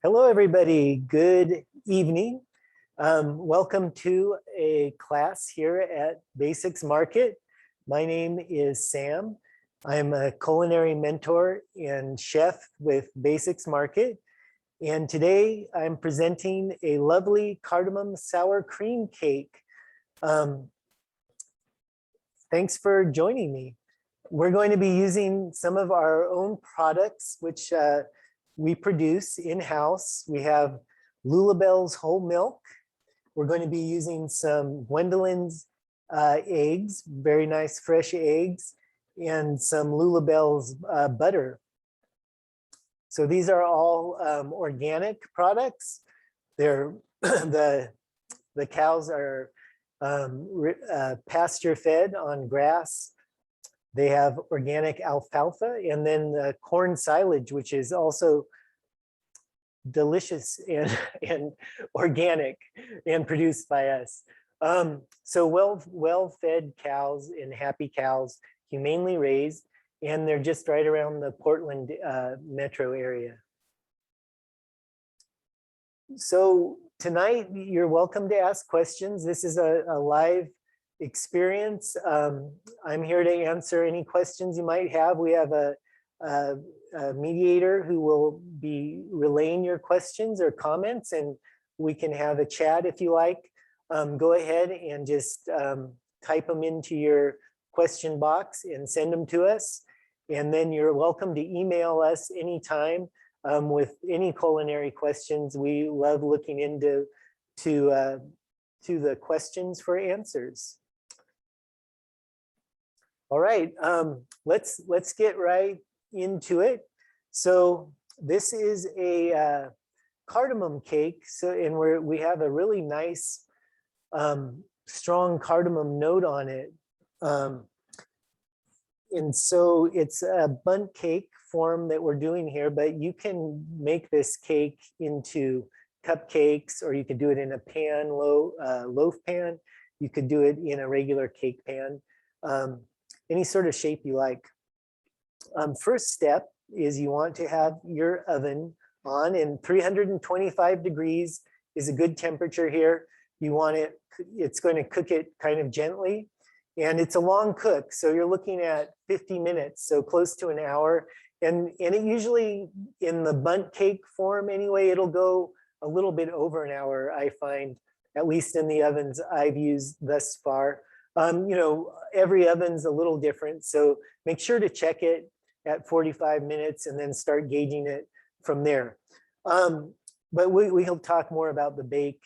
Hello, everybody. Good evening. Welcome to a class here at Basics Market. My name is Sam. I'm a culinary mentor and chef with Basics Market. And today I'm presenting a lovely cardamom sour cream cake. Thanks for joining me. We're going to be using some of our own products, which we produce in-house. We have Lulabelle's whole milk. We're going to be using some Gwendolyn's eggs, very nice fresh eggs, and some Lulabelle's butter. So these are all organic products. They're the cows are pasture fed on grass. They have organic alfalfa, and then the corn silage, which is also delicious and organic and produced by us. So well-fed cows and happy cows, humanely raised, and they're just right around the Portland metro area. So tonight, you're welcome to ask questions. This is a live experience. I'm here to answer any questions you might have. We have a mediator who will be relaying your questions or comments, and we can have a chat if you like. Go ahead and just type them into your question box and send them to us. And then you're welcome to email us anytime with any culinary questions. We love looking into the questions for answers. All right, let's get right into it. So this is a cardamom cake. So and we have a really nice strong cardamom note on it. And so it's a bundt cake form that we're doing here, but you can make this cake into cupcakes, or you could do it in a pan, loaf pan. You could do it in a regular cake pan. Any sort of shape you like. First step is you want to have your oven on, and 325 degrees is a good temperature here. You want it, it's going to cook it kind of gently, and it's a long cook. So you're looking at 50 minutes, so close to an hour. And it usually, in the bundt cake form anyway, it'll go a little bit over an hour, I find, at least in the ovens I've used thus far. You know, every oven's a little different, so make sure to check it at 45 minutes and then start gauging it from there. But we'll talk more about the bake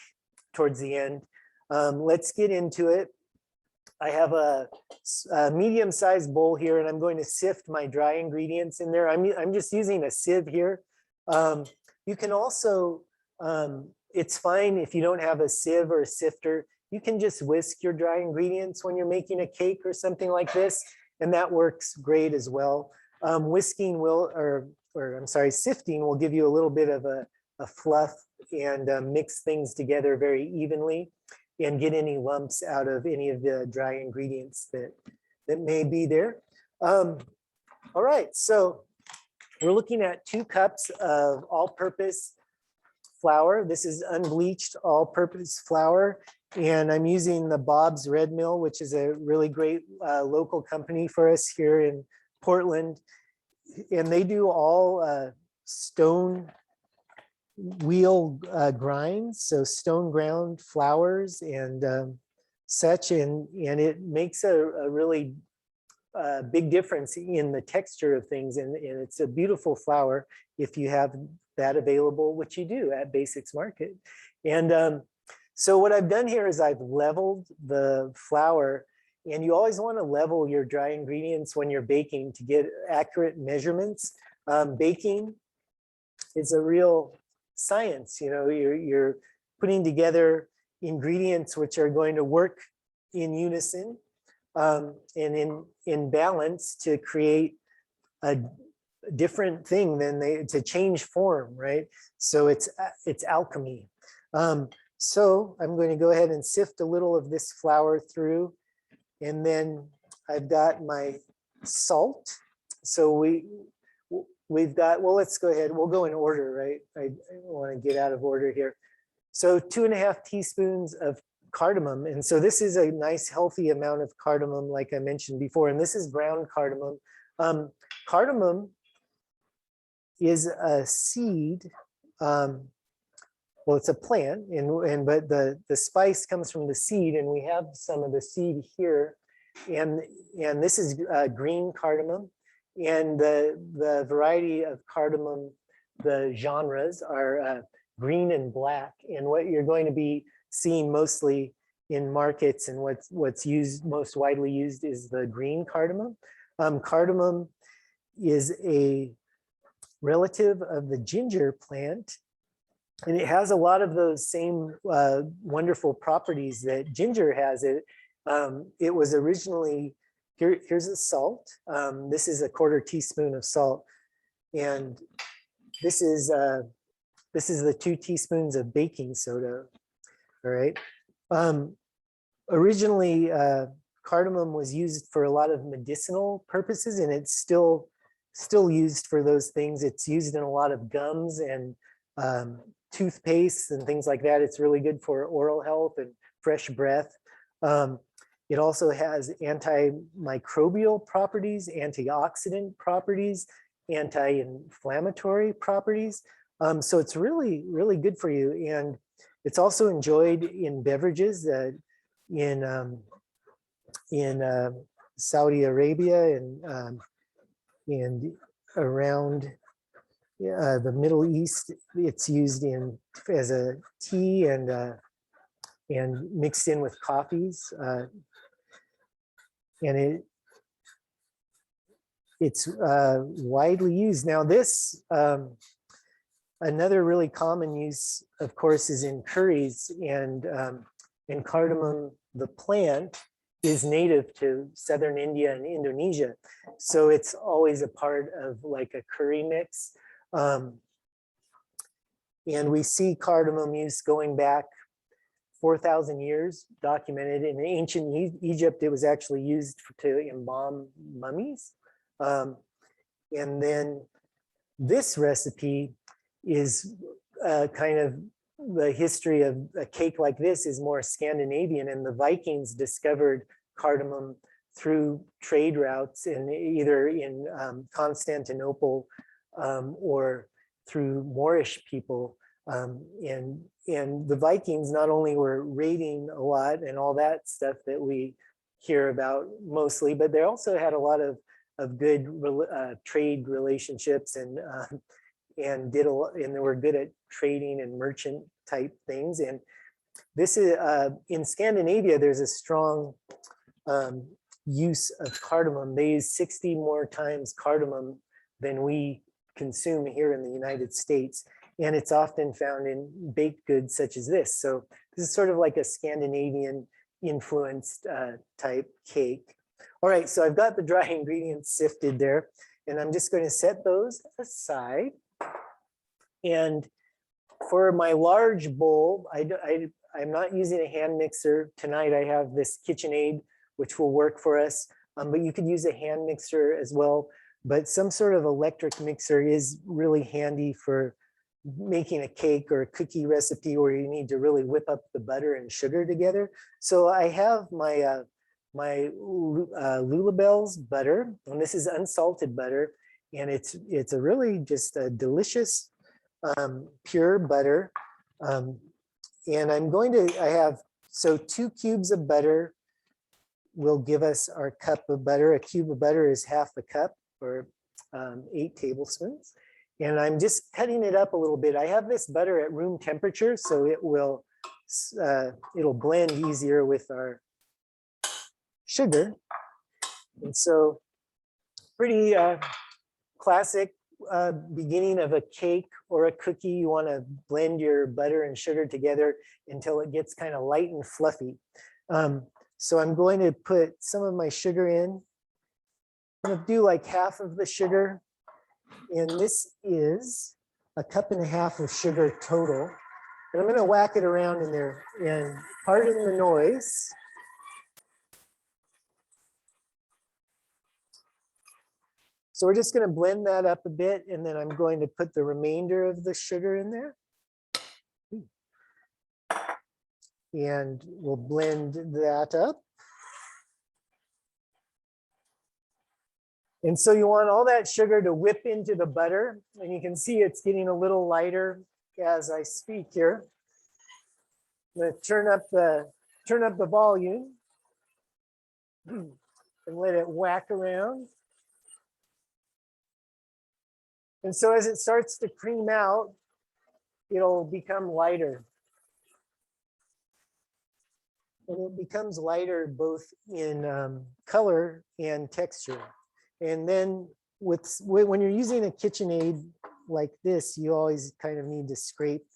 towards the end. Let's get into it. I have a medium-sized bowl here, and I'm going to sift my dry ingredients in there. I'm just using a sieve here. You can also, it's fine if you don't have a sieve or a sifter. You can just whisk your dry ingredients when you're making a cake or something like this, and that works great as well. Whisking will, or I'm sorry, sifting will give you a little bit of a fluff and mix things together very evenly and get any lumps out of any of the dry ingredients that may be there. All right, so we're looking at 2 cups of all-purpose flour. This is unbleached all-purpose flour. And I'm using the Bob's Red Mill, which is a really great local company for us here in Portland. And they do all stone wheel grinds, so stone ground flours and such. And it makes a really big difference in the texture of things. And it's a beautiful flour if you have that available, which you do at Basics Market. And so what I've done here is I've leveled the flour, and you always want to level your dry ingredients when you're baking to get accurate measurements. Baking is a real science. You know, you're putting together ingredients which are going to work in unison and in balance to create a different thing than to change form, right? So it's alchemy. So I'm going to go ahead and sift a little of this flour through, and then I've got my salt. So we've got, well, let's go ahead. We'll go in order, right? I want to get out of order here. So 2.5 teaspoons of cardamom. And so this is a nice healthy amount of cardamom, like I mentioned before, and this is ground cardamom. Cardamom is a seed. Well, it's a plant, but the spice comes from the seed, and we have some of the seed here. And this is green cardamom. And the variety of cardamom, the genres are green and black. And what you're going to be seeing mostly in markets and what's used most widely used is the green cardamom. Cardamom is a relative of the ginger plant, and it has a lot of those same wonderful properties that ginger has. It was originally, here's the salt. This is a 1/4 teaspoon of salt, and this is the 2 teaspoons of baking soda. All right. Originally, cardamom was used for a lot of medicinal purposes, and it's still used for those things. It's used in a lot of gums and toothpaste and things like that. It's really good for oral health and fresh breath. It also has antimicrobial properties, antioxidant properties, anti-inflammatory properties. So it's really, really good for you. And it's also enjoyed in beverages in Saudi Arabia and around the Middle East. It's used as a tea and mixed in with coffees. And it's widely used. Now this, another really common use, of course, is in curries, and cardamom, the plant, is native to southern India and Indonesia. So it's always a part of like a curry mix. And we see cardamom use going back 4,000 years documented. In ancient Egypt, it was actually used to embalm mummies. And then this recipe is kind of the history of a cake like this is more Scandinavian, and the Vikings discovered cardamom through trade routes either in Constantinople or through Moorish people. And the Vikings not only were raiding a lot and all that stuff that we hear about mostly, but they also had a lot of good trade relationships and they were good at trading and merchant type things. And this is in Scandinavia, there's a strong use of cardamom. They use 60 more times cardamom than we consume here in the United States. And it's often found in baked goods such as this. So this is sort of like a Scandinavian influenced type cake. All right, so I've got the dry ingredients sifted there, and I'm just going to set those aside. And for my large bowl, I'm not using a hand mixer tonight. I have this KitchenAid, which will work for us, but you could use a hand mixer as well. But some sort of electric mixer is really handy for making a cake or a cookie recipe where you need to really whip up the butter and sugar together. So I have my Lulabelle's butter, and this is unsalted butter, and it's a really just a delicious pure butter. And I have 2 cubes of butter will give us our cup of butter. A cube of butter is half a cup, or 8 tablespoons. And I'm just cutting it up a little bit. I have this butter at room temperature, so it'll blend easier with our sugar. And so pretty classic beginning of a cake or a cookie. You want to blend your butter and sugar together until it gets kind of light and fluffy. So I'm going to put some of my sugar in. I'm going to do like half of the sugar. And this is 1.5 cups of sugar total. And I'm going to whack it around in there, and pardon the noise. So we're just going to blend that up a bit, and then I'm going to put the remainder of the sugar in there. And we'll blend that up. And so you want all that sugar to whip into the butter. And you can see it's getting a little lighter as I speak here. I'm going to turn up the volume and let it whack around. And so as it starts to cream out, it'll become lighter. And it becomes lighter both in color and texture. And then when you're using a KitchenAid like this, you always kind of need to scrape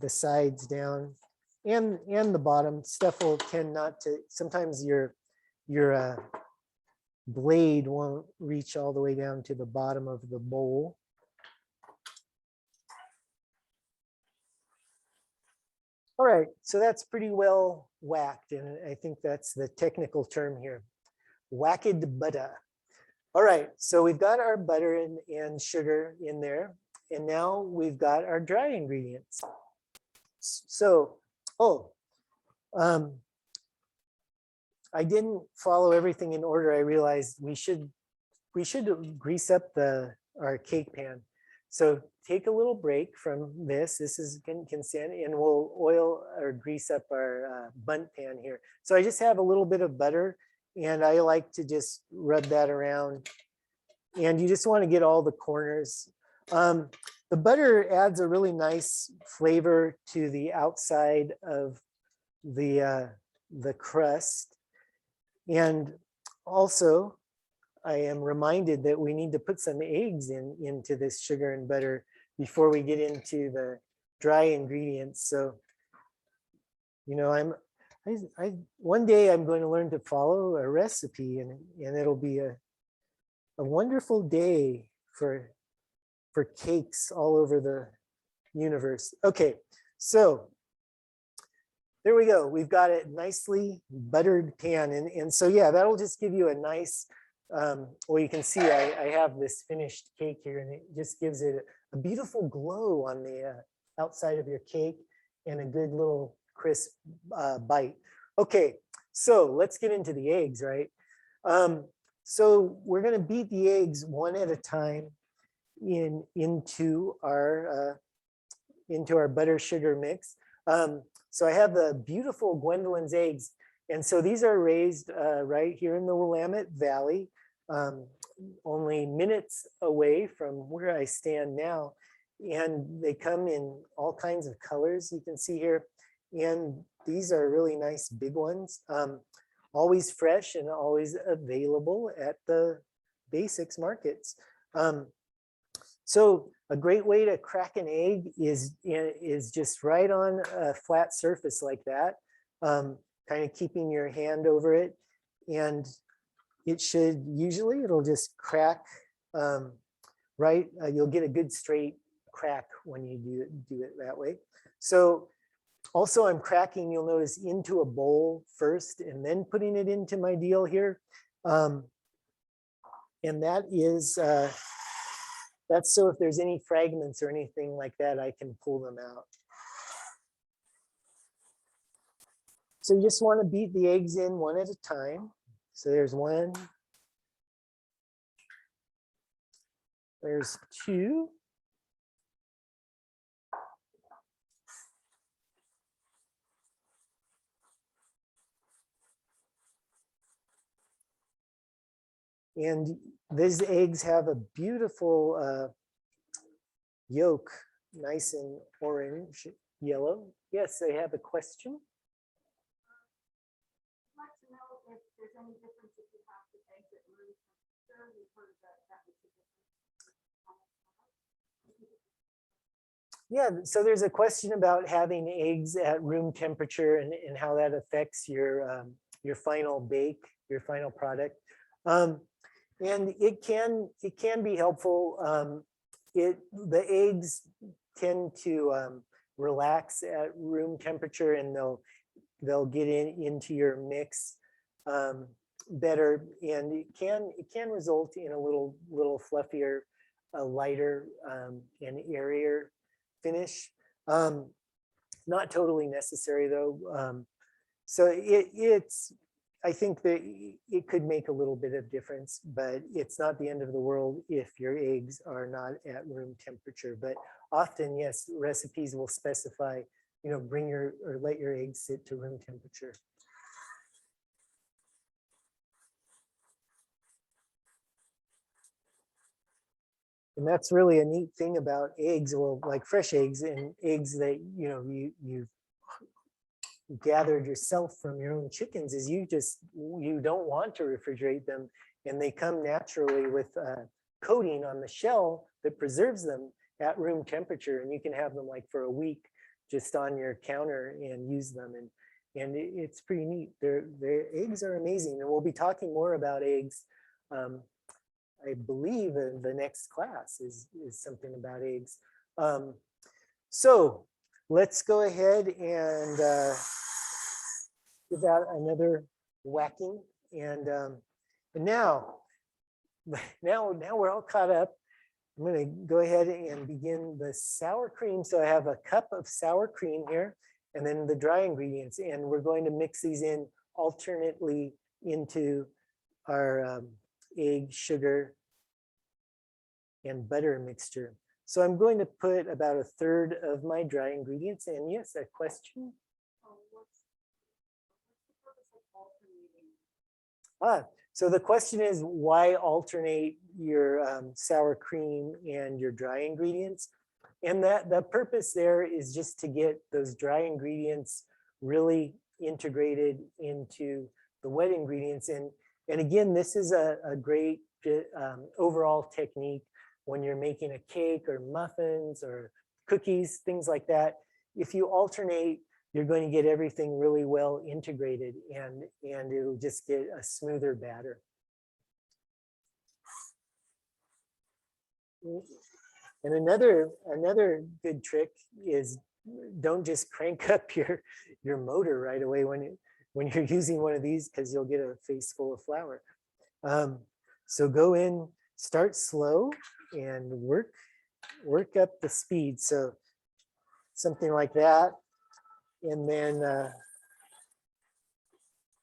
the sides down and the bottom. Stuff will tend not to, sometimes your blade won't reach all the way down to the bottom of the bowl. All right, so that's pretty well whacked, and I think that's the technical term here, whacked butter. All right, so we've got our butter and sugar in there, and now we've got our dry ingredients. So, I didn't follow everything in order. I realized we should grease up our cake pan. So take a little break from this. This is consent, and we'll oil or grease up our bundt pan here. So I just have a little bit of butter, and I like to just rub that around. And you just want to get all the corners. The butter adds a really nice flavor to the outside of the crust. And also, I am reminded that we need to put some eggs into this sugar and butter before we get into the dry ingredients. So, you know, one day I'm going to learn to follow a recipe, and it'll be a wonderful day for cakes all over the universe. Okay, so there we go. We've got a nicely buttered pan. And so, yeah, that'll just give you a nice, well, you can see I have this finished cake here, and it just gives it a beautiful glow on the outside of your cake and a good little crisp bite. Okay, so let's get into the eggs, right? So we're going to beat the eggs one at a time into our butter sugar mix. So I have the beautiful Gwendolyn's eggs. And so these are raised right here in the Willamette Valley, only minutes away from where I stand now. And they come in all kinds of colors, you can see here. And these are really nice big ones, always fresh and always available at the basics markets. So a great way to crack an egg is just right on a flat surface like that, kind of keeping your hand over it. And it should, usually it'll just crack right. You'll get a good straight crack when you do it that way. So also I'm cracking, you'll notice, into a bowl first and then putting it into my deal here. And that is, that's so if there's any fragments or anything like that, I can pull them out. So you just want to beat the eggs in one at a time. So there's one. There's two. And these eggs have a beautiful yolk, nice and orange, yellow. Yes, I have a question. I'd like to know if there's any difference if you have the eggs at room temperature. We've heard that makes a difference. Yeah, so there's a question about having eggs at room temperature and how that affects your final bake, your final product. And it can be helpful. The eggs tend to relax at room temperature, and they'll get into your mix better, and it can result in a little fluffier, lighter, and airier finish. Not totally necessary though. So it's, I think that it could make a little bit of difference, but it's not the end of the world if your eggs are not at room temperature. But often, yes, recipes will specify, bring your, or let your eggs sit to room temperature. And that's really a neat thing about eggs, well, like fresh eggs and eggs that, you gathered yourself from your own chickens, is you don't want to refrigerate them, and they come naturally with a coating on the shell that preserves them at room temperature, and you can have them like for a week just on your counter and use them, and it's pretty neat. Their eggs are amazing, and we'll be talking more about eggs. I believe in the next class is something about eggs. So let's go ahead and give that another whacking. And now we're all caught up. I'm going to go ahead and begin the sour cream. So I have a cup of sour cream here, and then the dry ingredients, and we're going to mix these in alternately into our egg, sugar, and butter mixture. So I'm going to put about 1/3 of my dry ingredients in. Yes, a question? So the question is, why alternate your sour cream and your dry ingredients? And the purpose there is just to get those dry ingredients really integrated into the wet ingredients. And again, this is a great overall technique when you're making a cake or muffins or cookies, things like that. If you alternate, you're going to get everything really well integrated, and it'll just get a smoother batter. And another good trick is, don't just crank up your motor right away when you're using one of these, because you'll get a face full of flour. So go in, start slow, and work up the speed. So something like that, and then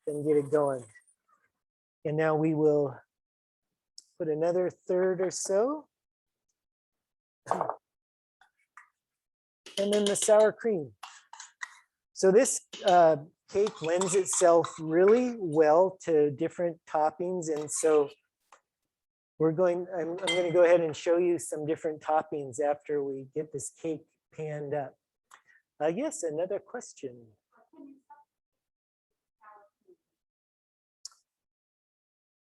get it going. And now we will put another 1/3 or so. And then the sour cream. So this cake lends itself really well to different toppings. And so I'm going to go ahead and show you some different toppings after we get this cake panned up. Yes, another question.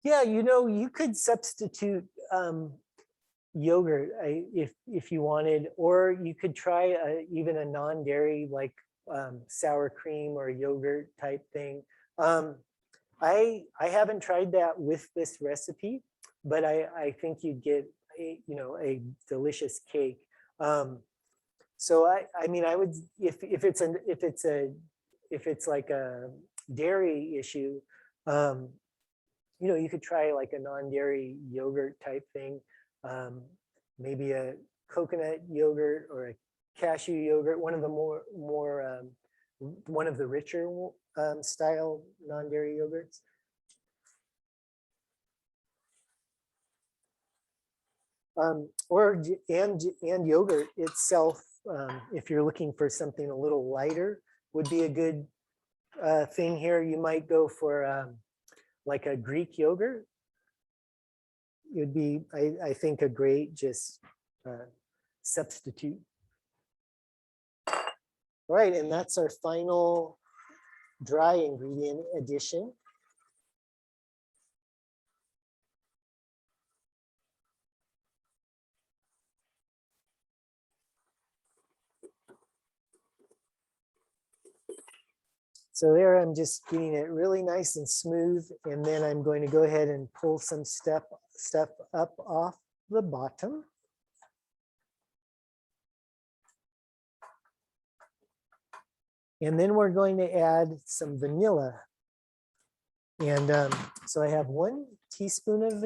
Yeah, you could substitute yogurt if you wanted, or you could try even a non-dairy like sour cream or yogurt type thing. I haven't tried that with this recipe, but I think you'd get a delicious cake. So I mean, I would, if it's like a dairy issue, you could try like a non-dairy yogurt type thing, maybe a coconut yogurt or a cashew yogurt, one of the one of the richer style non-dairy yogurts. And yogurt itself, if you're looking for something a little lighter, would be a good thing here. You might go for like a Greek yogurt. It would be, I think, a great just substitute. All right, and that's our final dry ingredient addition. So there, I'm just getting it really nice and smooth, and then I'm going to go ahead and pull some stuff up off the bottom. And then we're going to add some vanilla And so I have 1 teaspoon of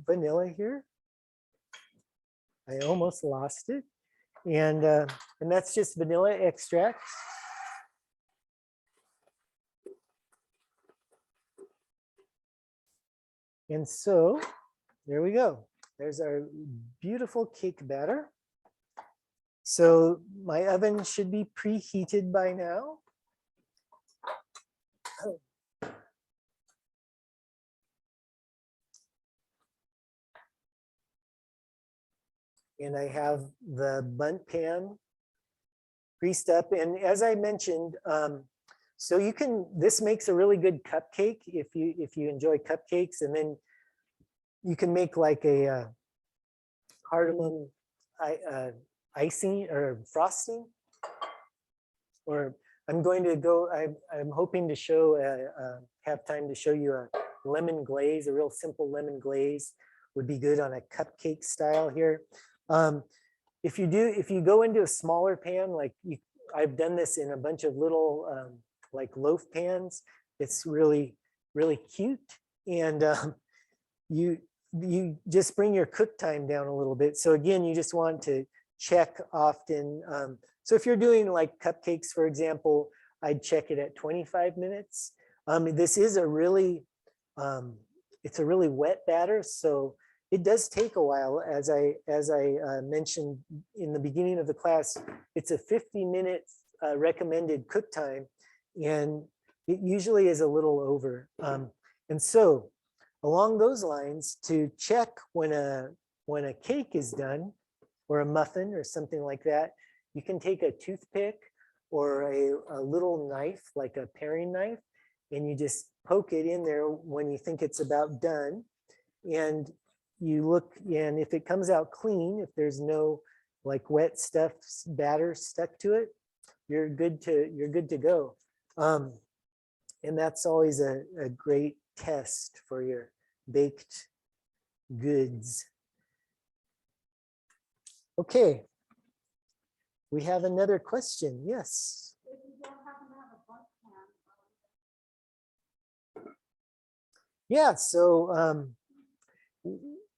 vanilla here. I almost lost it. And that's just vanilla extract. And so there we go. There's our beautiful cake batter. So my oven should be preheated by now. And I have the bundt pan greased up. And as I mentioned, so you can, this makes a really good cupcake if you enjoy cupcakes, and then you can make like a cardamom icing or frosting. Or I'm going to go, I'm hoping to show, have time to show you a lemon glaze, a real simple lemon glaze would be good on a cupcake style here. If you go into a smaller pan, like I've done this in a bunch of little like loaf pans, it's really, really cute. And you just bring your cook time down a little bit. So again, you just want to check often. So if you're doing like cupcakes, for example, I'd check it at 25 minutes. This is a really, it's a really wet batter, so it does take a while. As I mentioned in the beginning of the class, it's a 50-minute recommended cook time, and it usually is a little over. And so along those lines, to check when a cake is done, or a muffin or something like that, you can take a toothpick or a little knife, like a paring knife, and you just poke it in there when you think it's about done. And you look, and if it comes out clean, if there's no like wet stuff, batter stuck to it, you're good to go. And that's always a great test for your baked goods. Okay, we have another question. Yes. If you don't happen to have a bundt pan, Yeah, so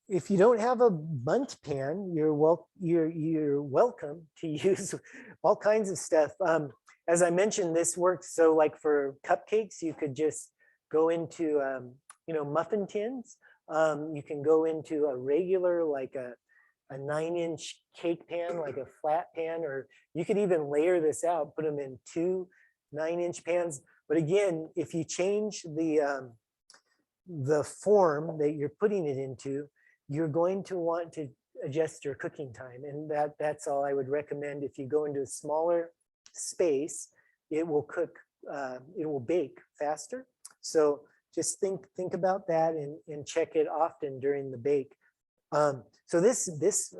if you don't have a bundt pan, you're welcome to use all kinds of stuff. As I mentioned, this works. So like for cupcakes, you could just go into muffin tins. You can go into a regular, like a 9-inch cake pan, like a flat pan, or you could even layer this out, put them in 2 9-inch pans. But again, if you change the form that you're putting it into, you're going to want to adjust your cooking time. And that's all I would recommend. If you go into a smaller space, it will cook, it will bake faster. So just think about that and check it often during the bake. So this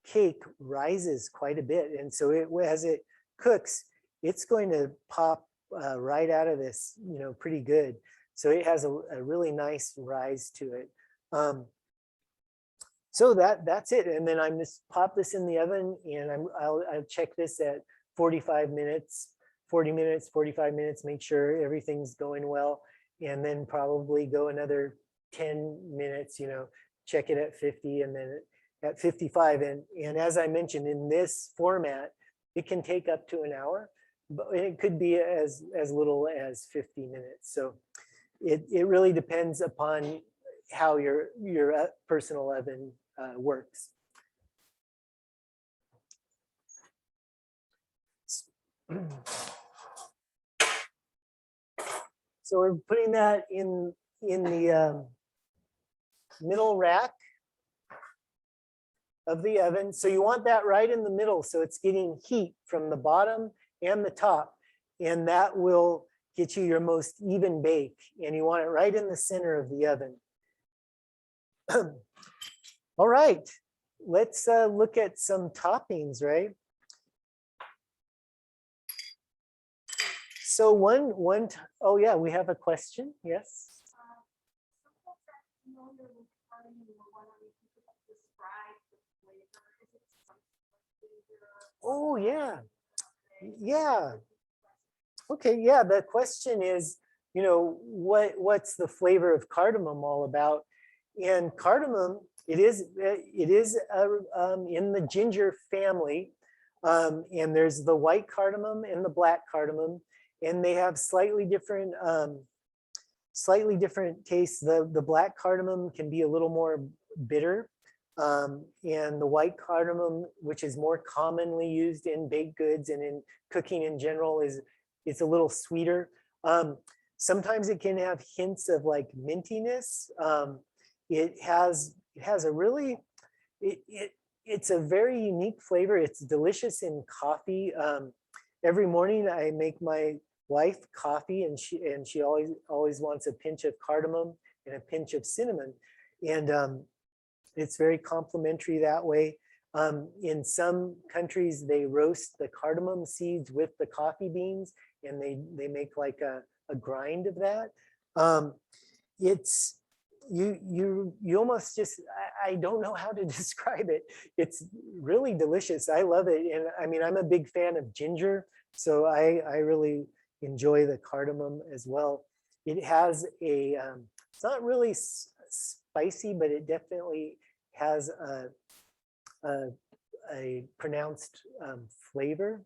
cake rises quite a bit. And so as it cooks, it's going to pop right out of this, pretty good. So it has a really nice rise to it. So that's it. And then I'm just pop this in the oven, and I'll check this at 45 minutes, 40 minutes, 45 minutes, make sure everything's going well. And then probably go another 10 minutes, check it at 50, and then at 55. And as I mentioned, in this format, it can take up to an hour, but it could be as little as 50 minutes. So it really depends upon how your personal oven works. So we're putting that in the middle rack of the oven. So you want that right in the middle, so it's getting heat from the bottom and the top, and that will get you your most even bake. And you want it right in the center of the oven. All right, let's look at some toppings, right? So oh yeah, we have a question. Yes. Oh yeah, yeah. Okay, yeah, the question is, you know, what's the flavor of cardamom all about? And cardamom, it is in the ginger family. And there's the white cardamom and the black cardamom, and they have slightly different tastes. The black cardamom can be a little more bitter, and the white cardamom, which is more commonly used in baked goods and in cooking in general, it's a little sweeter. Sometimes it can have hints of like mintiness. It has a really it's a very unique flavor. It's delicious in coffee. Every morning I make my wife coffee, and she always wants a pinch of cardamom and a pinch of cinnamon, and it's very complimentary that way. In some countries, they roast the cardamom seeds with the coffee beans, and they make like a grind of that. It's you almost just, I don't know how to describe it. It's really delicious. I love it, and I mean, I'm a big fan of ginger, so I really enjoy the cardamom as well. It has it's not really spicy, but it definitely has a pronounced flavor.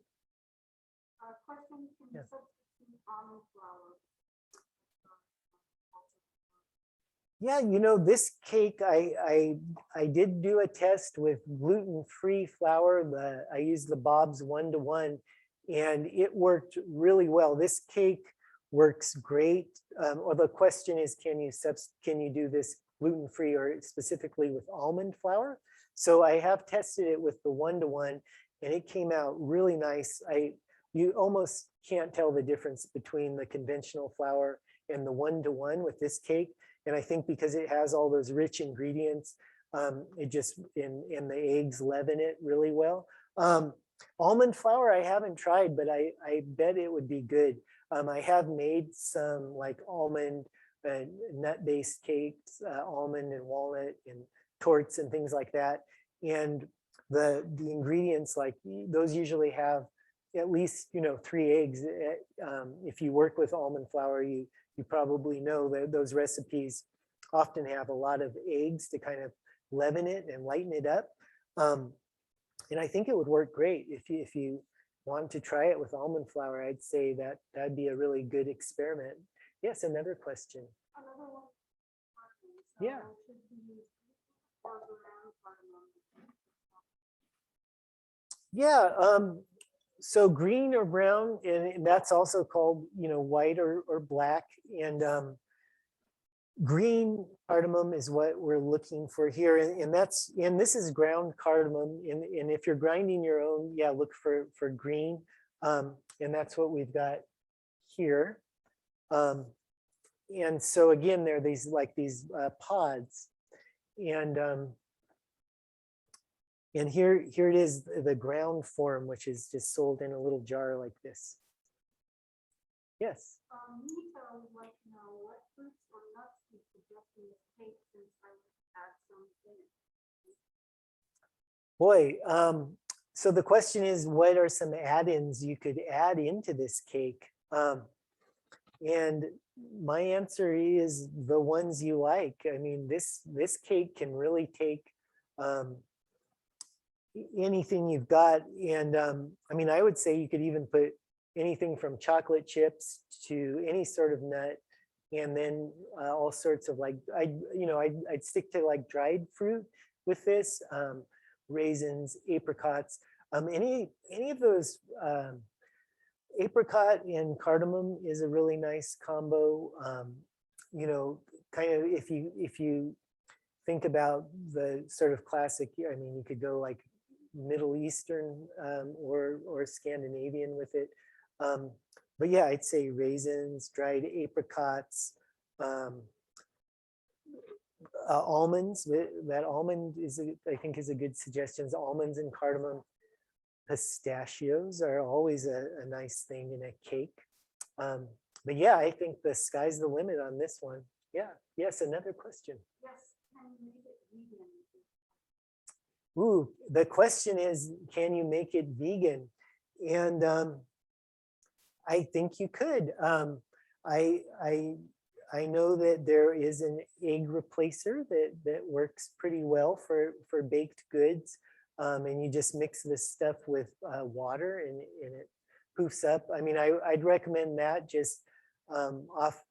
Question, can you Yeah. substitute almond flour? Yeah, you know, this cake, I did do a test with gluten-free flour. I used the Bob's 1-to-1, and it worked really well. This cake works great. Or the question is, can you do this gluten-free or specifically with almond flour? So I have tested it with the 1-to-1, and it came out really nice. You almost can't tell the difference between the conventional flour and the 1-to-1 with this cake. And I think because it has all those rich ingredients, it just, and the eggs leaven it really well. Almond flour I haven't tried, but I bet it would be good. I have made some like almond nut-based cakes, almond and walnut and torts and things like that. And the ingredients, like those usually have at least, 3 eggs. If you work with almond flour, you probably know that those recipes often have a lot of eggs to kind of leaven it and lighten it up. And I think it would work great if you want to try it with almond flour. I'd say that that'd be a really good experiment. Yes, another question. Another one. Yeah. Should we use or ground cardamom? Yeah, so green or brown, and that's also called, white or black. And green cardamom is what we're looking for here, and this is ground cardamom. And if you're grinding your own, yeah, look for green, and that's what we've got here. And so again, there are these pods, and here it is, the ground form, which is just sold in a little jar like this. Yes. Nita would like to know what fruits or nuts you suggest in this cake, since I would add some in it. Boy, so the question is, what are some add-ins you could add into this cake? And my answer is the ones you like. I mean, this cake can really take anything you've got. And I mean, I would say you could even put anything from chocolate chips to any sort of nut, and then all sorts of I'd stick to like dried fruit with this, raisins, apricots, any of those. Apricot and cardamom is a really nice combo. Kind of if you think about the sort of classic, I mean, you could go like Middle Eastern or Scandinavian with it. But yeah, I'd say raisins, dried apricots, almonds. That almond I think is a good suggestion. Almonds and cardamom. Pistachios are always a nice thing in a cake. But yeah, I think the sky's the limit on this one. Yeah. Yes, another question. Yes, can you make it vegan? Ooh, the question is, can you make it vegan? And I think you could. I know that there is an egg replacer that works pretty well for baked goods. And you just mix this stuff with water and it poofs up. I mean, I'd recommend that just off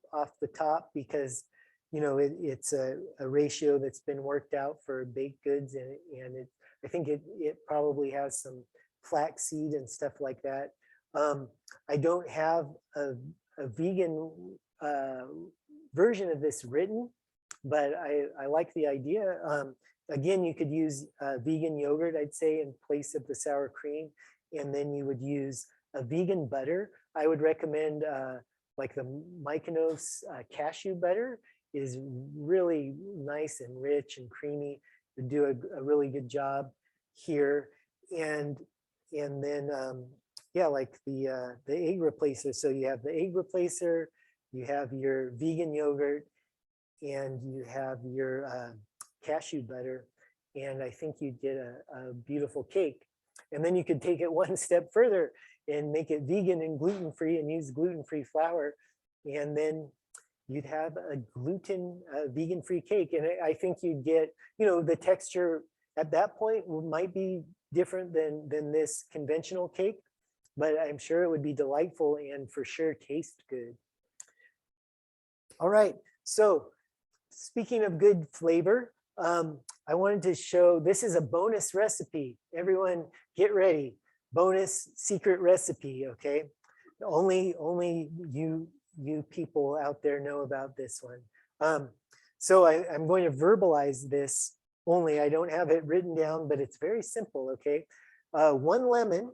the top because, you know, it's a ratio that's been worked out for baked goods and I think it probably has some flaxseed and stuff like that. I don't have a vegan version of this written, but I like the idea. Again, you could use vegan yogurt, I'd say, in place of the sour cream, and then you would use a vegan butter. I would recommend like the Mykonos cashew butter is really nice and rich and creamy. Would do a really good job here, and then yeah, like the egg replacer. So you have the egg replacer, you have your vegan yogurt, and you have your cashew butter, and I think you'd get a beautiful cake. And then you could take it one step further and make it vegan and gluten-free and use gluten-free flour, and then you'd have a vegan-free cake. And I think you'd get, you know, the texture at that point might be different than this conventional cake, but I'm sure it would be delightful and for sure taste good. All right, so speaking of good flavor, I wanted to show, this is a bonus recipe. Everyone get ready, bonus secret recipe, okay? Only you people out there know about this one. So I'm going to verbalize this only. I don't have it written down, but it's very simple, okay? 1 lemon.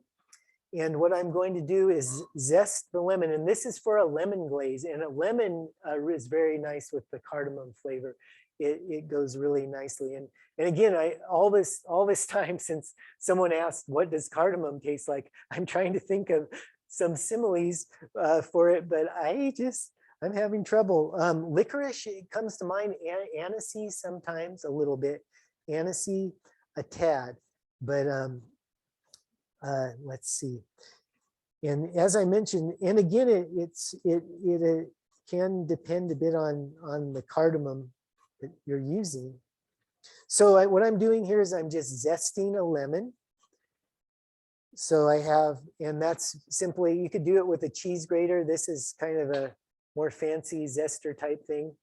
And what I'm going to do is zest the lemon. And this is for a lemon glaze. And a lemon is very nice with the cardamom flavor. It goes really nicely. And again, all this time since someone asked, what does cardamom taste like? I'm trying to think of some similes for it, but I'm having trouble. Licorice, it comes to mind. Anise sometimes, a little bit. Anise, a tad. But let's see. And as I mentioned, and again, it can depend a bit on the cardamom that you're using. So what I'm doing here is I'm just zesting a lemon. So I have, and that's simply, you could do it with a cheese grater. This is kind of a more fancy zester type thing.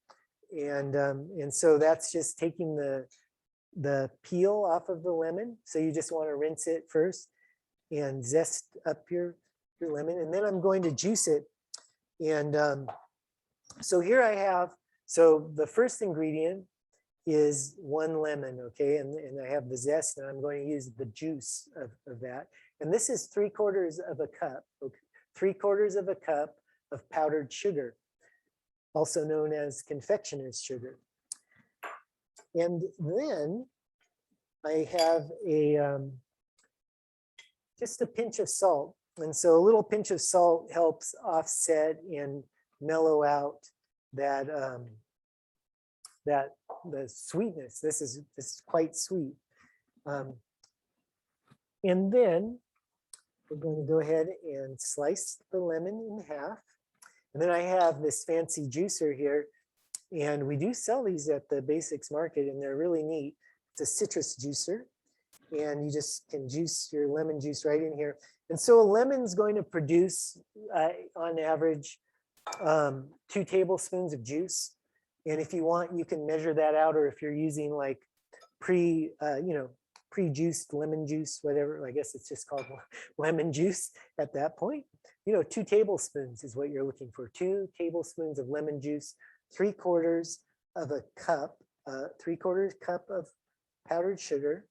And so that's just taking the peel off of the lemon. So you just want to rinse it first and zest up your lemon. And then I'm going to juice it. And so here I have, so the first ingredient is 1 lemon, okay? And I have the zest, and I'm going to use the juice of that. And this is 3/4 of a cup, okay? 3/4 of a cup of powdered sugar, also known as confectioner's sugar. And then I have just a pinch of salt. And so a little pinch of salt helps offset and mellow out that the sweetness. This is quite sweet. And then we're going to go ahead and slice the lemon in half. And then I have this fancy juicer here. And we do sell these at the Basics Market, and they're really neat. It's a citrus juicer. And you just can juice your lemon juice right in here. And so a lemon's going to produce, on average, 2 tablespoons of juice. And if you want, you can measure that out, or if you're using like pre-juiced lemon juice, whatever, I guess it's just called lemon juice at that point. 2 tablespoons is what you're looking for. 2 tablespoons of lemon juice, 3/4 of a cup, 3/4 cup of powdered sugar,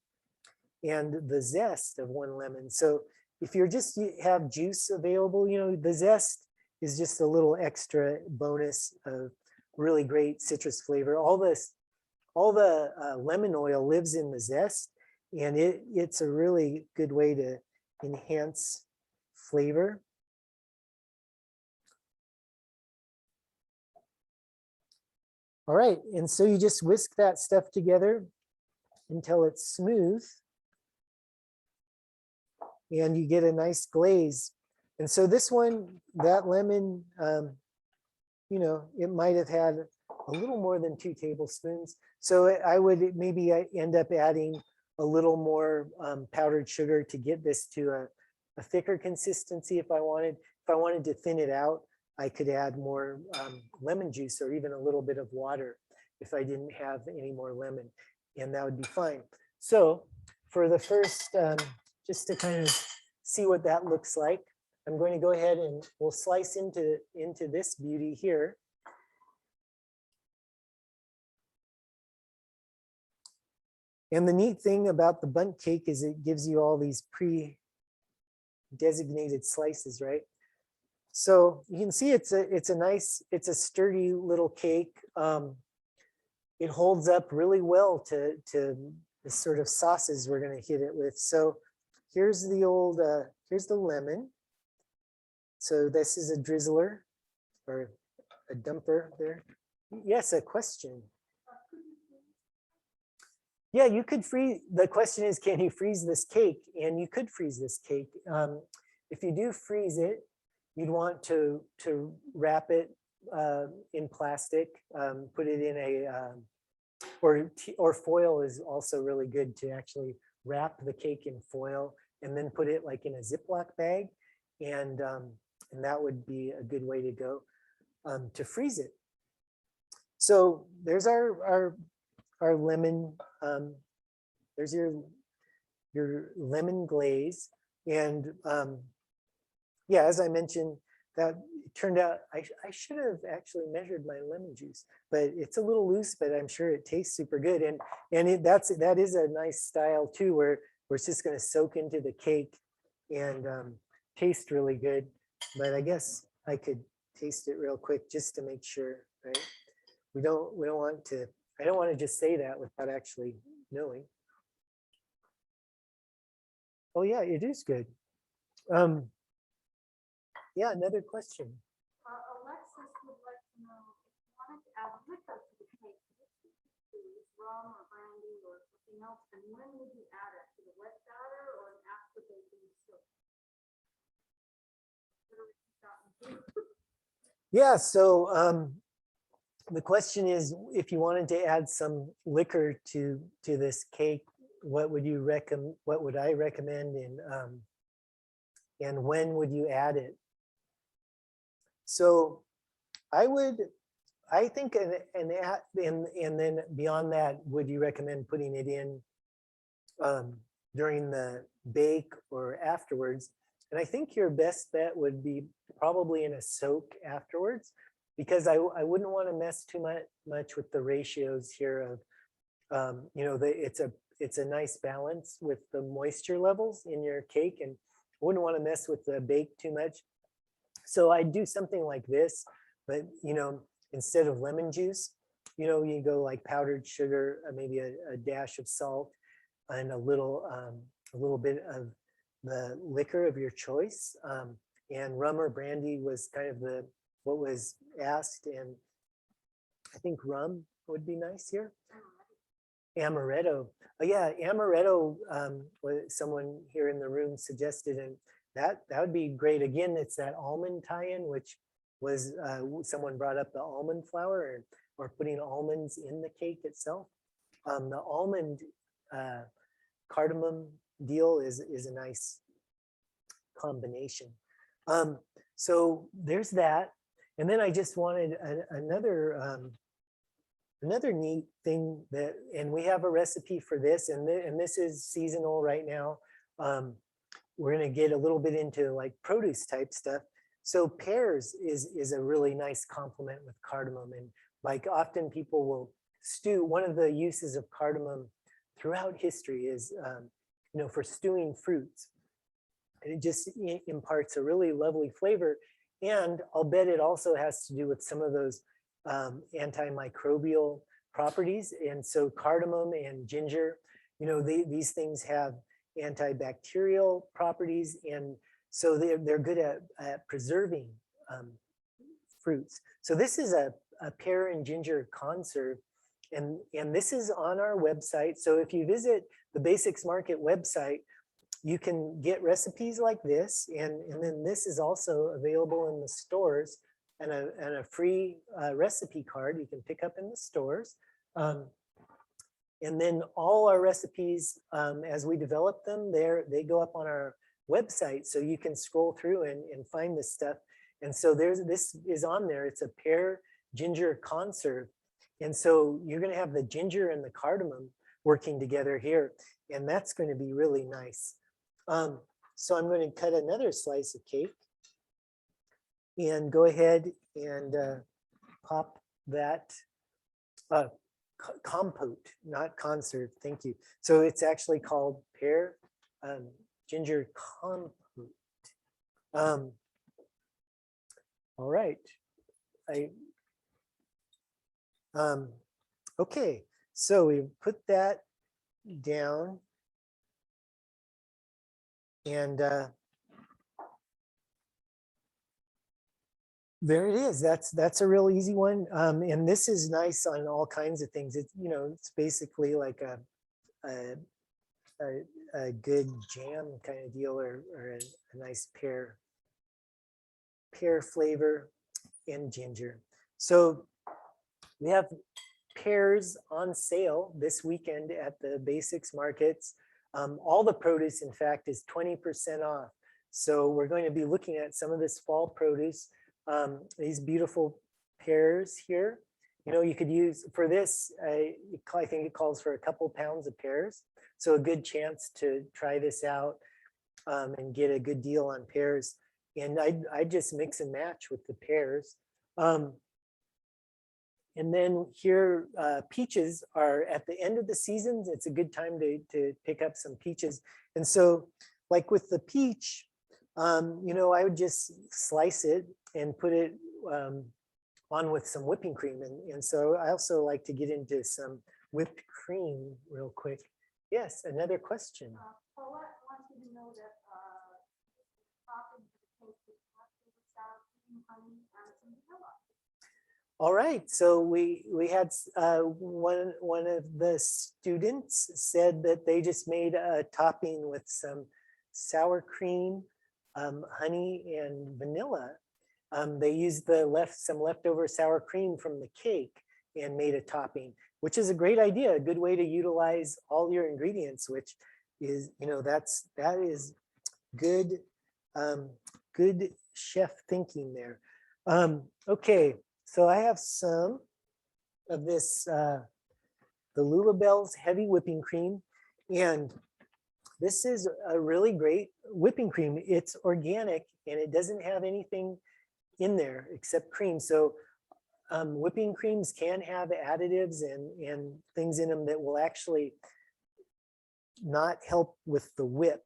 and the zest of 1 lemon. So if you're just have juice available, the zest is just a little extra bonus of really great citrus flavor. All the lemon oil lives in the zest, and it's a really good way to enhance flavor. All right, and so you just whisk that stuff together until it's smooth, and you get a nice glaze. And so this one, that lemon, you know, it might have had a little more than 2 tablespoons. So I would maybe end up adding a little more powdered sugar to get this to a thicker consistency if I wanted. If I wanted to thin it out, I could add more lemon juice or even a little bit of water if I didn't have any more lemon, and that would be fine. So for the first, just to kind of see what that looks like, I'm going to go ahead and we'll slice into this beauty here. And the neat thing about the bundt cake is it gives you all these pre-designated slices, right? So you can see it's a nice, it's a sturdy little cake. It holds up really well to the sort of sauces we're going to hit it with. So here's the old, here's the lemon. So this is a drizzler or a dumper there. Yes, a question. Yeah, you could freeze. The question is, can you freeze this cake? And you could freeze this cake. If you do freeze it, you'd want to wrap it in plastic, put it in a, or foil is also really good to actually wrap the cake in foil and then put it like in a Ziploc bag. And that would be a good way to go to freeze it. So there's our lemon, there's your lemon glaze. And yeah, as I mentioned, that it turned out, I should have actually measured my lemon juice, but it's a little loose, but I'm sure it tastes super good. And that is a nice style too, where it's just gonna soak into the cake and taste really good. But I guess I could taste it real quick just to make sure, right? We don't want to, I don't want to just say that without actually knowing. Oh yeah, it is good. Yeah, another question. Alexis would like to know if you wanted to add liquor to the cake, rum or brandy or something else, and when would you add it? To the wet batter or after baking soak? Yeah, so the question is, if you wanted to add some liquor to this cake, what would you recommend? What would I recommend, and when would you add it? So I think, and then beyond that, would you recommend putting it in during the bake or afterwards? And I think your best bet would be probably in a soak afterwards, because I wouldn't want to mess too much with the ratios here of, you know, it's a nice balance with the moisture levels in your cake, and I wouldn't want to mess with the bake too much. So I do something like this, but you know, instead of lemon juice, you know, you go like powdered sugar, maybe a dash of salt, and a little bit of the liquor of your choice. And rum or brandy was kind of what was asked, and I think rum would be nice here. Amaretto. Oh yeah, amaretto, someone here in the room suggested, and that would be great. Again, it's that almond tie-in, which was someone brought up the almond flour or putting almonds in the cake itself. The almond cardamom deal is a nice combination. So there's that. And then I just wanted another neat thing that, and we have a recipe for this, and this is seasonal right now. We're going to get a little bit into like produce type stuff. So pears is a really nice complement with cardamom, and like often people will stew. One of the uses of cardamom throughout history is, you know, for stewing fruits, and it just imparts a really lovely flavor. And I'll bet it also has to do with some of those antimicrobial properties. And so cardamom and ginger, you know, these things have antibacterial properties, and so they're good at preserving fruits. So this is a pear and ginger conserve, and this is on our website. So if you visit the Basics Market website, you can get recipes like this, and then this is also available in the stores. and a free recipe card you can pick up in the stores. And then all our recipes, as we develop them, they go up on our website, so you can scroll through and find this stuff. And so this is on there. It's a pear ginger conserve. And so you're going to have the ginger and the cardamom working together here. And that's going to be really nice. So I'm going to cut another slice of cake and go ahead and pop that compote, not conserve. Thank you. So it's actually called pear ginger compote. All right. Okay, so we put that down, and there it is. That's a real easy one, and this is nice on all kinds of things. It's, you know, it's basically like a good jam kind of deal, or a nice pear flavor and ginger. So we have pears on sale this weekend at the Basics markets. All the produce, in fact, is 20% off. So we're going to be looking at some of this fall produce. These beautiful pears here. You know, you could use for this, I think it calls for a couple pounds of pears. So a good chance to try this out and get a good deal on pears. And I just mix and match with the pears. And then here, peaches are at the end of the season. It's a good time to pick up some peaches. And so like with the peach, you know, I would just slice it and put it on with some whipping cream. And so I also like to get into some whipped cream real quick. Yes, another question. Paulette wants you to know that topping for the cake is sour cream, honey, and some vanilla. All right, so we had one of the students said that they just made a topping with some sour cream, honey, and vanilla. They used some leftover sour cream from the cake and made a topping, which is a great idea, a good way to utilize all your ingredients, which is, you know, that is good, good chef thinking there. Okay. So I have some of this, the Lulabelle's heavy whipping cream, and this is a really great whipping cream. It's organic and it doesn't have anything in there except cream. So whipping creams can have additives and things in them that will actually not help with the whip.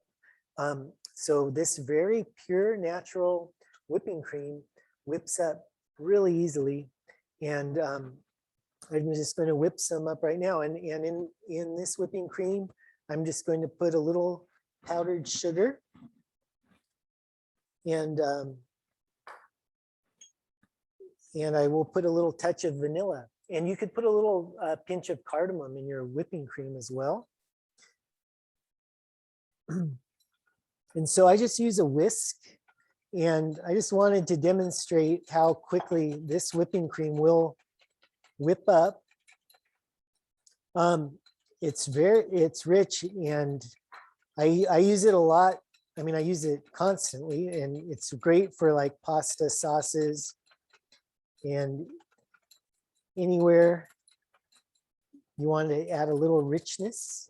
So this very pure natural whipping cream whips up really easily, and I'm just going to whip some up right now. And in this whipping cream, I'm just going to put a little powdered sugar, and I will put a little touch of vanilla. And you could put a little pinch of cardamom in your whipping cream as well. And so I just use a whisk. And I just wanted to demonstrate how quickly this whipping cream will whip up. It's rich, and I use it a lot. I mean, I use it constantly, and it's great for like pasta sauces and anywhere you want to add a little richness.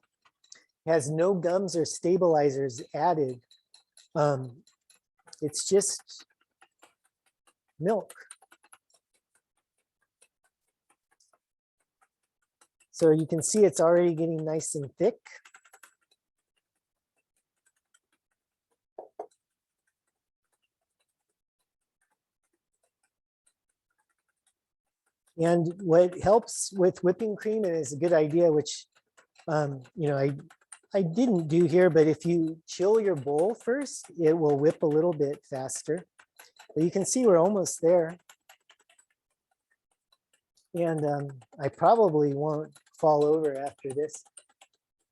It has no gums or stabilizers added. It's just milk. So you can see it's already getting nice and thick. And what helps with whipping cream, and is a good idea, which you know, I didn't do here, but if you chill your bowl first, it will whip a little bit faster. But you can see we're almost there. And I probably won't fall over after this.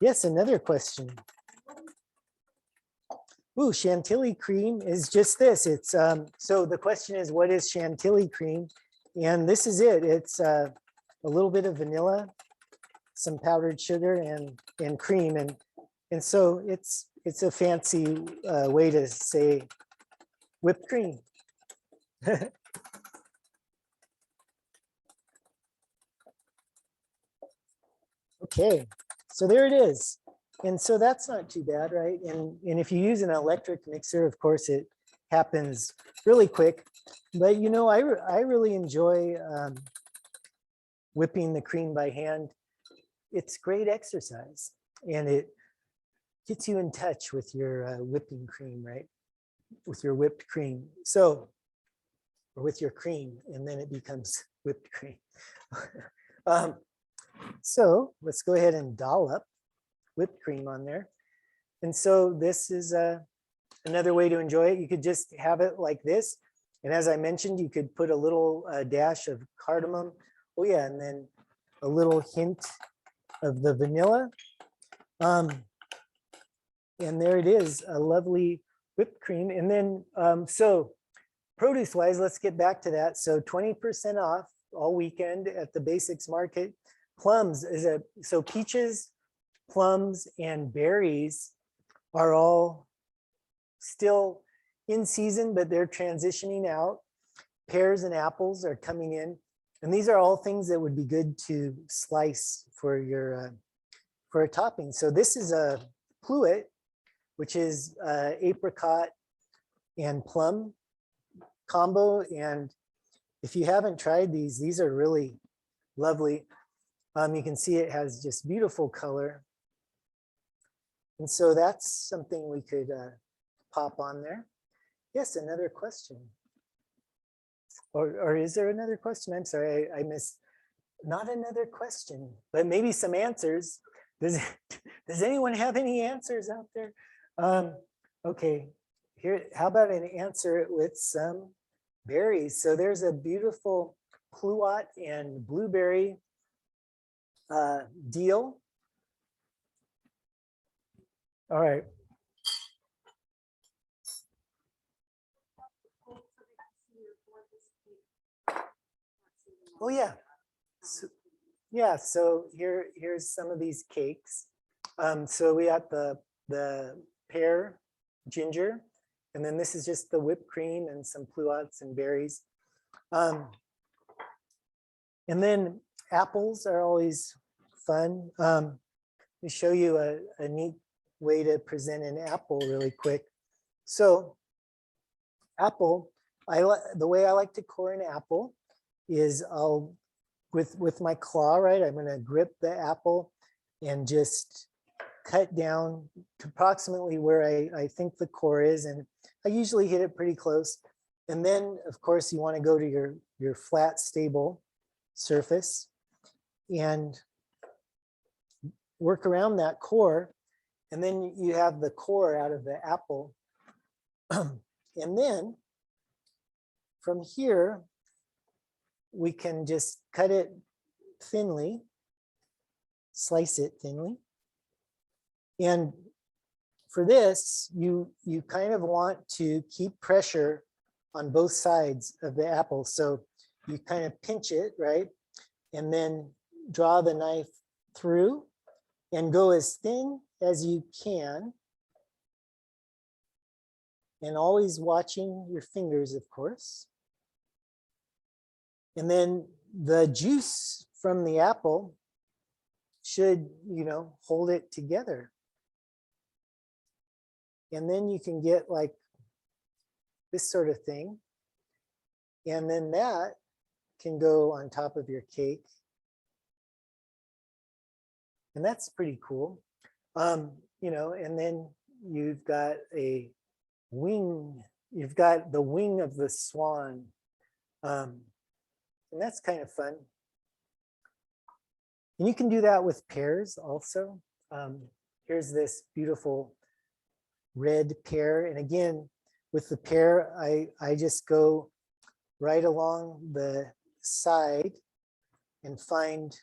Yes, another question. Ooh, Chantilly cream is just this. It's so the question is, what is Chantilly cream? And this is it. It's a little bit of vanilla, some powdered sugar, and cream, and so it's a fancy way to say whipped cream. Okay, so there it is. And so that's not too bad, right? And if you use an electric mixer, of course, it happens really quick. But you know, I really enjoy whipping the cream by hand. It's great exercise, and it gets you in touch with your whipping cream, right? With your whipped cream. So, or with your cream, and then it becomes whipped cream. So let's go ahead and dollop whipped cream on there. And so this is another way to enjoy it. You could just have it like this. And as I mentioned, you could put a little dash of cardamom. Oh yeah, and then a little hint of the vanilla. And there it is, a lovely whipped cream. And then, so produce wise, let's get back to that. So 20% off all weekend at the Basics Market. Plums so peaches, plums, and berries are all still in season, but they're transitioning out. Pears and apples are coming in. And these are all things that would be good to slice for your for a topping. So this is a pluet, which is apricot and plum combo. And if you haven't tried these are really lovely. You can see it has just beautiful color. And so that's something we could pop on there. Yes, another question. Or is there another question? I'm sorry, I missed. Not another question, but maybe some answers. Does anyone have any answers out there? Okay, here, how about an answer with some berries? So there's a beautiful pluot and blueberry deal. All right. Oh yeah. So, yeah, so here's some of these cakes. So we got the pear ginger, and then this is just the whipped cream and some pluots and berries. And then apples are always fun. Let me show you a neat way to present an apple really quick. So apple, the way I like to core an apple is I'll, with my claw, right, I'm gonna grip the apple and just cut down to approximately where I think the core is. And I usually hit it pretty close. And then of course you wanna go to your flat, stable surface and work around that core. And then you have the core out of the apple. And then from here, we can just cut it thinly, slice it thinly. And for this, you kind of want to keep pressure on both sides of the apple. So you kind of pinch it, right? And then draw the knife through and go as thin as you can. And always watching your fingers, of course. And then the juice from the apple should, hold it together. And then you can get like this sort of thing. And then that can go on top of your cake. And that's pretty cool. And then you've got a wing, you've got the wing of the swan. And that's kind of fun. And you can do that with pears also. Here's this beautiful red pear. And again, with the pear, I just go right along the side and find,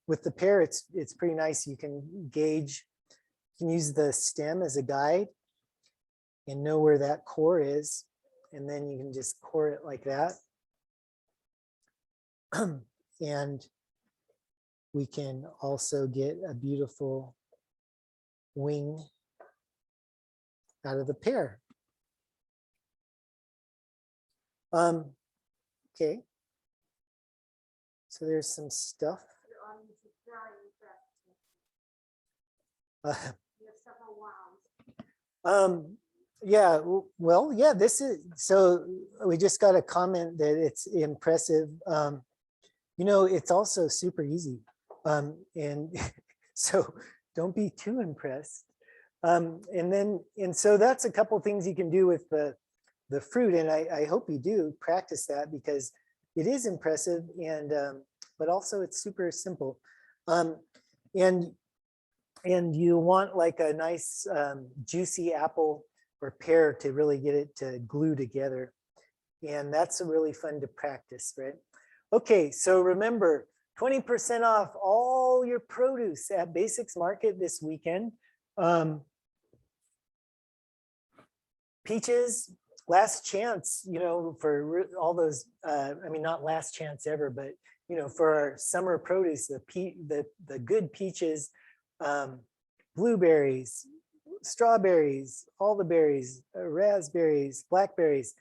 with the pear, it's pretty nice. You can gauge, you can use the stem as a guide. and know where that core is. And then you can just core it like that. And we can also get a beautiful wing out of the pear. Okay. So there's some stuff. Your audience is very impressed. Uh, You have several wows. Yeah, well, yeah, this is, so we just got a comment that it's impressive. You know, it's also super easy. And so don't be too impressed. And so that's a couple things you can do with the fruit. And I hope you do practice that, because it is impressive, and but also it's super simple. And you want like a nice juicy apple or pear to really get it to glue together. And that's really fun to practice, right? Okay, so remember, 20% off all your produce at Basics Market this weekend. Peaches, last chance, you know, for all those, I mean, not last chance ever, but, you know, for our summer produce, the good peaches, blueberries, strawberries, all the berries, raspberries, blackberries,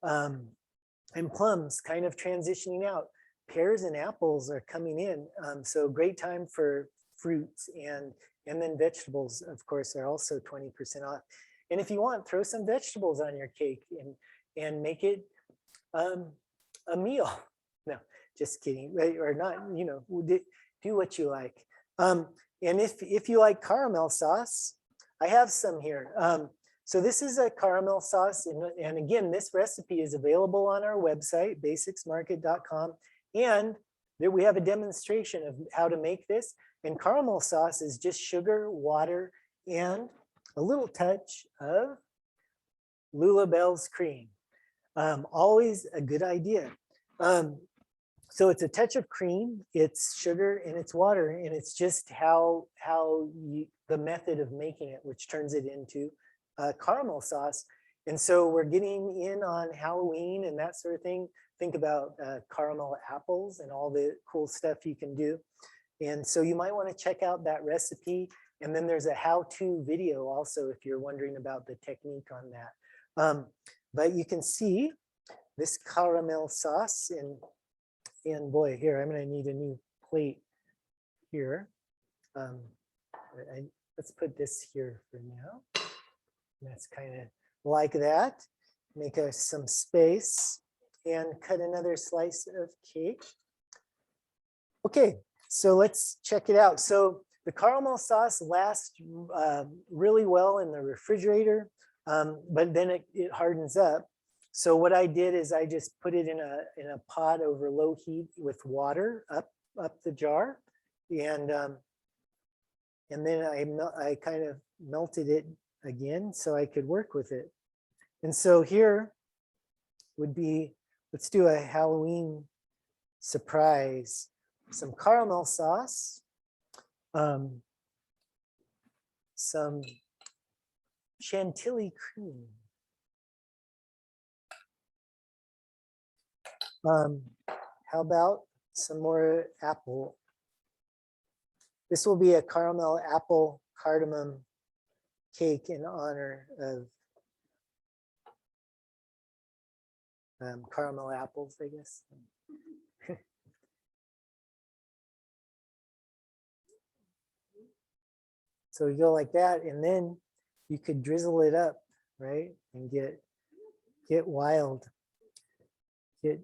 and plums kind of transitioning out. Pears and apples are coming in. So great time for fruits, and then vegetables, of course, are also 20% off. And if you want, throw some vegetables on your cake and make it a meal. No, just kidding, right? Or not, you know, do what you like. And if you like caramel sauce, I have some here. So this is a caramel sauce. And again, this recipe is available on our website, basicsmarket.com. And there we have a demonstration of how to make this. And caramel sauce is just sugar, water, and a little touch of Lulabelle's cream. Always a good idea. So it's a touch of cream, it's sugar, and it's water, and it's just the method of making it, which turns it into caramel sauce. And so we're getting in on Halloween and that sort of thing. Think about caramel apples and all the cool stuff you can do. And so you might want to check out that recipe. And then there's a how-to video also if you're wondering about the technique on that. But you can see this caramel sauce, and boy, here, I'm gonna need a new plate here. Let's put this here for now. And that's kind of like that. Make some space and cut another slice of cake. Okay, so let's check it out. So the caramel sauce lasts really well in the refrigerator, but then it hardens up. So what I did is I just put it in a pot over low heat with water up the jar, and then I kind of melted it again so I could work with it. And so here would be, let's do a Halloween surprise. Some caramel sauce, some chantilly cream. How about some more apple? This will be a caramel apple cardamom cake in honor of caramel apples, I guess. So you go like that, and then you could drizzle it up, right? And get wild, get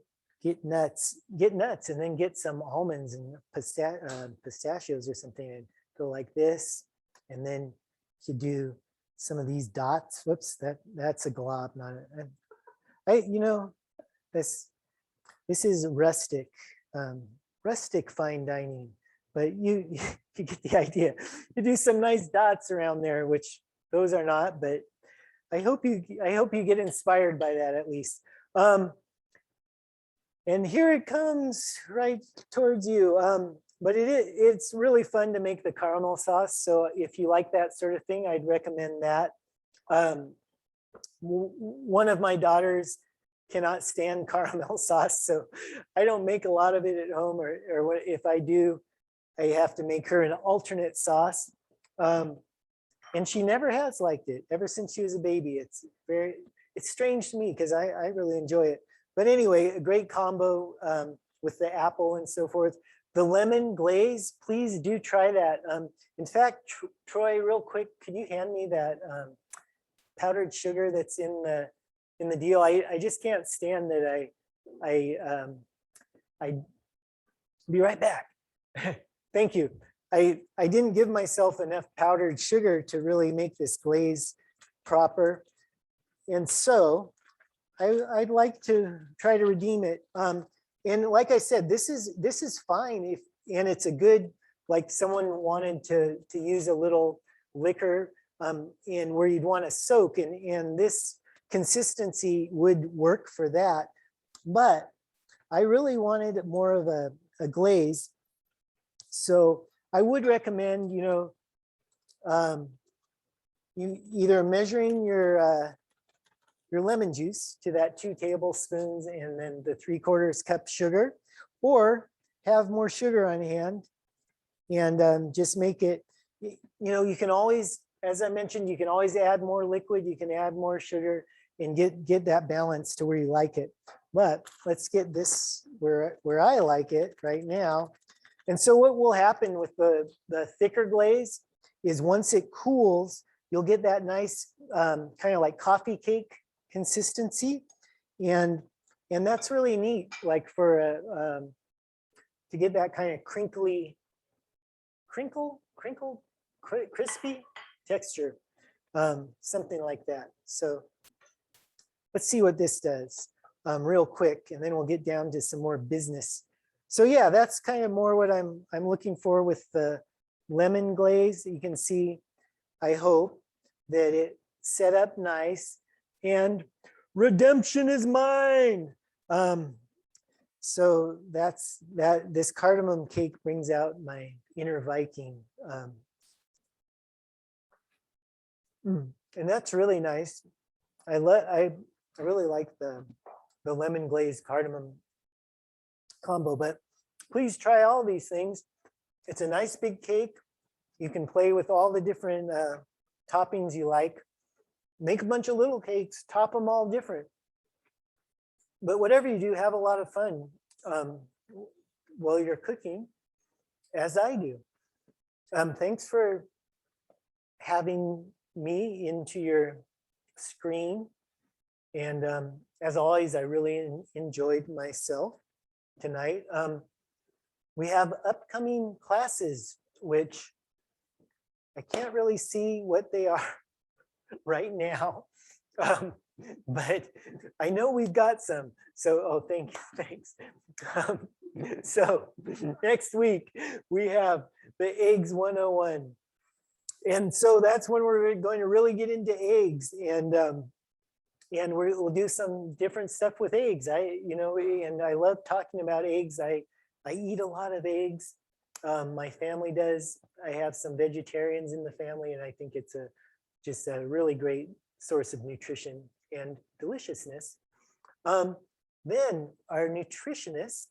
nuts, and then get some almonds and pistachios or something, and go like this. And then you do some of these dots. Whoops, that's a glob, not a, you know, this is rustic fine dining, but you get the idea. You do some nice dots around there, which those are not, but I hope you get inspired by that at least. And here it comes right towards you. But it's really fun to make the caramel sauce. So if you like that sort of thing, I'd recommend that. One of my daughters cannot stand caramel sauce, so I don't make a lot of it at home, or if I do, I have to make her an alternate sauce. And she never has liked it ever since she was a baby. It's strange to me because I really enjoy it. But anyway, a great combo with the apple and so forth. The lemon glaze, please do try that. In fact, Troy, real quick, could you hand me that powdered sugar that's in the deal? I just can't stand that I be right back. Thank you. I didn't give myself enough powdered sugar to really make this glaze proper. And so I'd like to try to redeem it. And like I said, this is fine if, and it's a good, like someone wanted to use a little liquor in where you'd want to soak, and this consistency would work for that. But I really wanted more of a glaze. So I would recommend, you either measuring your lemon juice to that 2 tablespoons and then the 3/4 cup sugar, or have more sugar on hand and just make it, you can always, as I mentioned, you can always add more liquid, you can add more sugar and get that balance to where you like it. But let's get this where I like it right now. And so what will happen with the thicker glaze is once it cools, you'll get that nice kind of like coffee cake consistency. And that's really neat, like for to get that kind of crispy texture, something like that. So let's see what this does real quick, and then we'll get down to some more business. So yeah, that's kind of more what I'm looking for with the lemon glaze. You can see, I hope, that it set up nice, and redemption is mine. So this cardamom cake brings out my inner Viking. And that's really nice. I really like the lemon glazed cardamom combo, but please try all these things. It's a nice big cake. You can play with all the different toppings you like. Make a bunch of little cakes, top them all different. But whatever you do, have a lot of fun while you're cooking, as I do. Thanks for having me into your screen. And as always, I really enjoyed myself tonight. We have upcoming classes, which I can't really see what they are right now, but I know we've got some. So, oh, thanks. So next week we have the eggs 101. And so that's when we're going to really get into eggs, and we'll do some different stuff with eggs. And I love talking about eggs. I eat a lot of eggs. My family does. I have some vegetarians in the family, and I think it's just a really great source of nutrition and deliciousness. Then our nutritionist,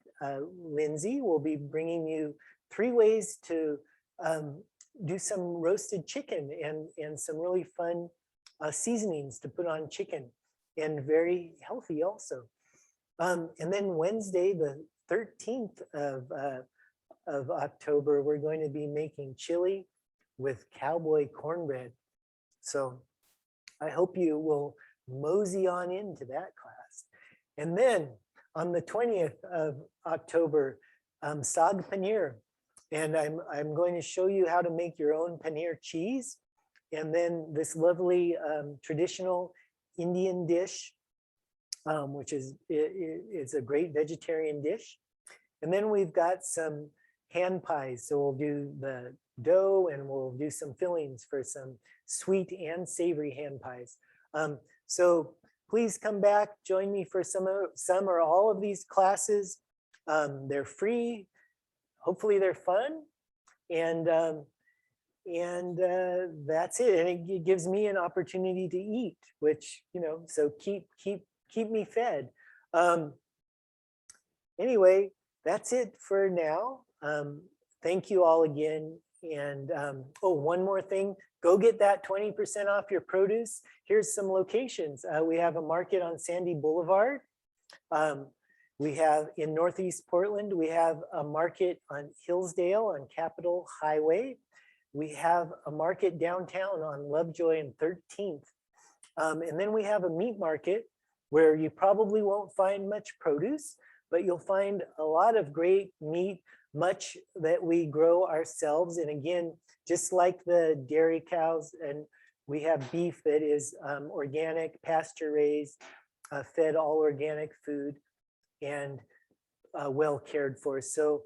Lindsay, will be bringing you 3 ways to do some roasted chicken and some really fun seasonings to put on chicken, and very healthy also. And then Wednesday, the 13th of October, we're going to be making chili with cowboy cornbread. So I hope you will mosey on into that class. And then on the 20th of October, sag paneer. And I'm going to show you how to make your own paneer cheese. And then this lovely traditional Indian dish, which is a great vegetarian dish. And then we've got some hand pies. So we'll do the dough and we'll do some fillings for some sweet and savory hand pies. So please come back, join me for some or all of these classes. They're free. Hopefully they're fun. And And that's it. And it gives me an opportunity to eat, which, so keep me fed. Anyway, that's it for now. Thank you all again. And oh, one more thing, go get that 20% off your produce. Here's some locations. We have a market on Sandy Boulevard. We have in Northeast Portland, we have a market on Hillsdale on Capitol Highway. We have a market downtown on Lovejoy and 13th. And then we have a meat market where you probably won't find much produce, but you'll find a lot of great meat, much that we grow ourselves. And again, just like the dairy cows, and we have beef that is organic, pasture raised, fed all organic food, and well cared for. So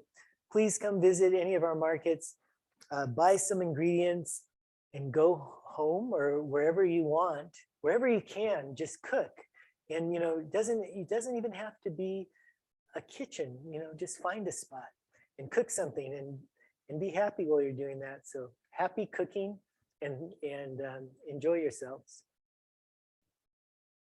please come visit any of our markets, buy some ingredients, and go home or wherever you want, wherever you can, just cook. And it doesn't even have to be a kitchen, just find a spot and cook something and be happy while you're doing that. So happy cooking and enjoy yourselves.